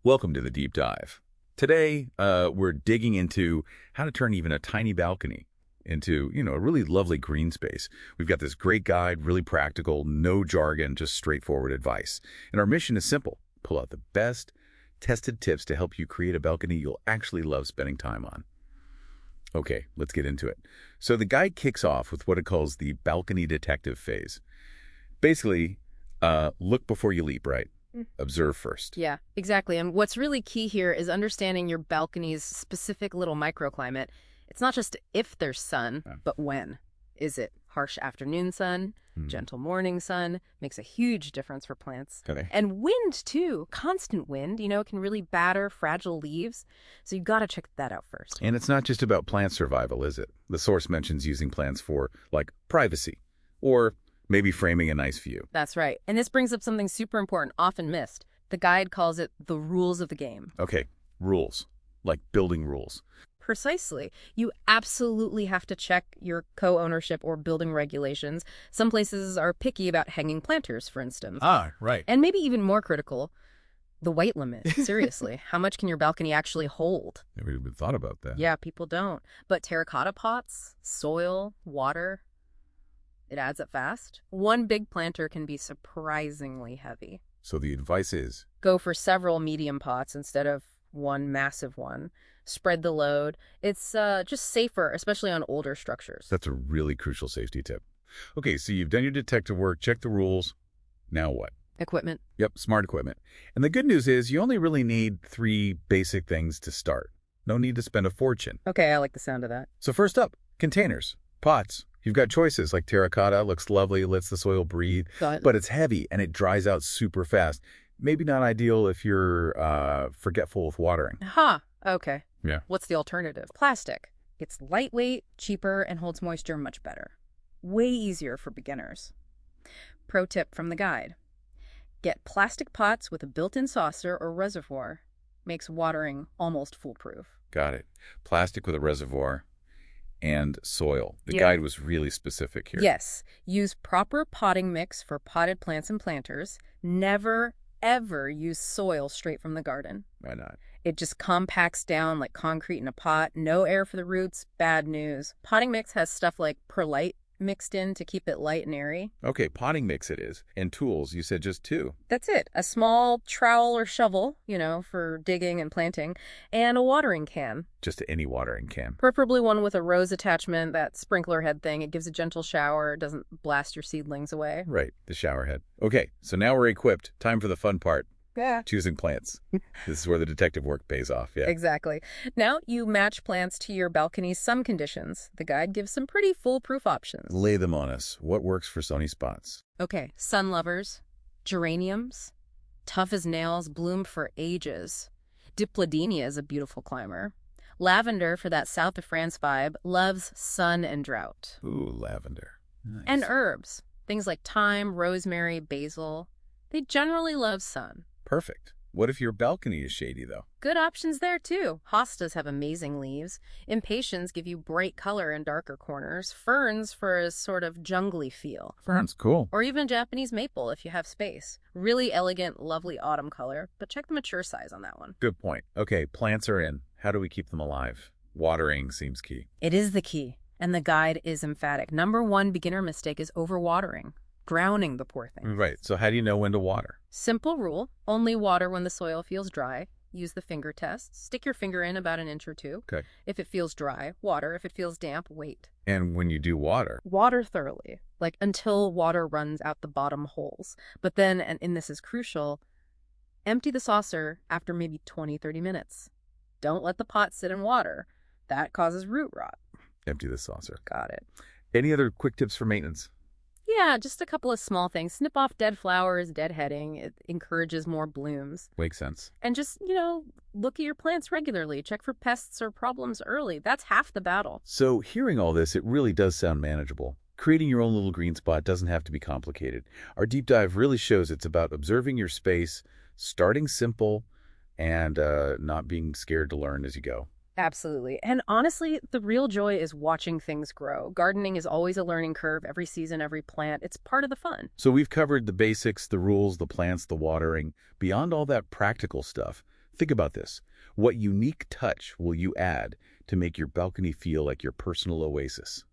Welcome to the deep dive. Today, we're digging into how to turn even a tiny balcony into, a really lovely green space. We've got this great guide, really practical, no jargon, just straightforward advice. And our mission is simple. Pull out the best tested tips to help you create a balcony you'll actually love spending time on. Okay, let's get into it. So the guide kicks off with what it calls the balcony detective phase. Basically, look before you leap, right? Observe first. Yeah, exactly. And what's really key here is understanding your balcony's specific little microclimate. It's not just if there's sun, but when. Is it harsh afternoon sun, gentle morning sun? Makes a huge difference for plants. Okay. And wind, too. Constant wind, can really batter fragile leaves. So you've got to check that out first. And it's not just about plant survival, is it? The source mentions using plants for, privacy or maybe framing a nice view. That's right. And this brings up something super important, often missed. The guide calls it the rules of the game. Okay, rules, like building rules. Precisely. You absolutely have to check your co-ownership or building regulations. Some places are picky about hanging planters, for instance. Ah, right. And maybe even more critical, the weight limit. Seriously. How much can your balcony actually hold? Never even thought about that. Yeah, people don't. But terracotta pots, soil, water, it adds up fast. One big planter can be surprisingly heavy. So the advice is? Go for several medium pots instead of one massive one. Spread the load. It's just safer, especially on older structures. That's a really crucial safety tip. Okay, so you've done your detective work, checked the rules. Now what? Equipment. Yep, smart equipment. And the good news is you only really need 3 basic things to start. No need to spend a fortune. Okay, I like the sound of that. So first up, containers, pots. You've got choices like terracotta, looks lovely, lets the soil breathe, but it's heavy and it dries out super fast. Maybe not ideal if you're forgetful with watering. Okay. Yeah. What's the alternative? Plastic. It's lightweight, cheaper, and holds moisture much better. Way easier for beginners. Pro tip from the guide. Get plastic pots with a built-in saucer or reservoir. Makes watering almost foolproof. Got it. Plastic with a reservoir and soil. The guide was really specific here. Yes. Use proper potting mix for potted plants and planters. Never, ever use soil straight from the garden. Why not? It just compacts down like concrete in a pot. No air for the roots. Bad news. Potting mix has stuff like perlite mixed in to keep it light and airy. Okay, potting mix it is. And tools, you said just 2. That's it. A small trowel or shovel, for digging and planting, and a watering can. Just any watering can. Preferably one with a rose attachment, that sprinkler head thing. It gives a gentle shower, doesn't blast your seedlings away. Right, the shower head. Okay, so now we're equipped. Time for the fun part. Yeah. Choosing plants. This is where the detective work pays off, yeah. Exactly. Now you match plants to your balcony's sun conditions. The guide gives some pretty foolproof options. Lay them on us. What works for sunny spots? Okay, sun lovers, geraniums, tough as nails, bloom for ages. Diplodenia is a beautiful climber. Lavender, for that south of France vibe, loves sun and drought. Ooh, lavender. Nice. And herbs, things like thyme, rosemary, basil, they generally love sun. Perfect. What if your balcony is shady, though? Good options there, too. Hostas have amazing leaves. Impatiens give you bright color in darker corners. Ferns for a sort of jungly feel. Ferns, cool. Or even Japanese maple if you have space. Really elegant, lovely autumn color, but check the mature size on that one. Good point. Okay, plants are in. How do we keep them alive? Watering seems key. It is the key, and the guide is emphatic. Number 1 beginner mistake is overwatering. Drowning the poor thing. Right. So how do you know when to water? Simple rule. Only water when the soil feels dry. Use the finger test. Stick your finger in about an inch or 2. Okay. If it feels dry, water. If it feels damp, wait. And when you do water? Water thoroughly, until water runs out the bottom holes. But then, and this is crucial, empty the saucer after maybe 20-30 minutes. Don't let the pot sit in water. That causes root rot. Empty the saucer. Got it. Any other quick tips for maintenance? Yeah, just a couple of small things. Snip off dead flowers, deadheading. It encourages more blooms. Makes sense. And just, look at your plants regularly. Check for pests or problems early. That's half the battle. So hearing all this, it really does sound manageable. Creating your own little green spot doesn't have to be complicated. Our deep dive really shows it's about observing your space, starting simple, and not being scared to learn as you go. Absolutely. And honestly, the real joy is watching things grow. Gardening is always a learning curve, every season, every plant. It's part of the fun. So we've covered the basics, the rules, the plants, the watering. Beyond all that practical stuff, Think about this. What unique touch will you add to make your balcony feel like your personal oasis?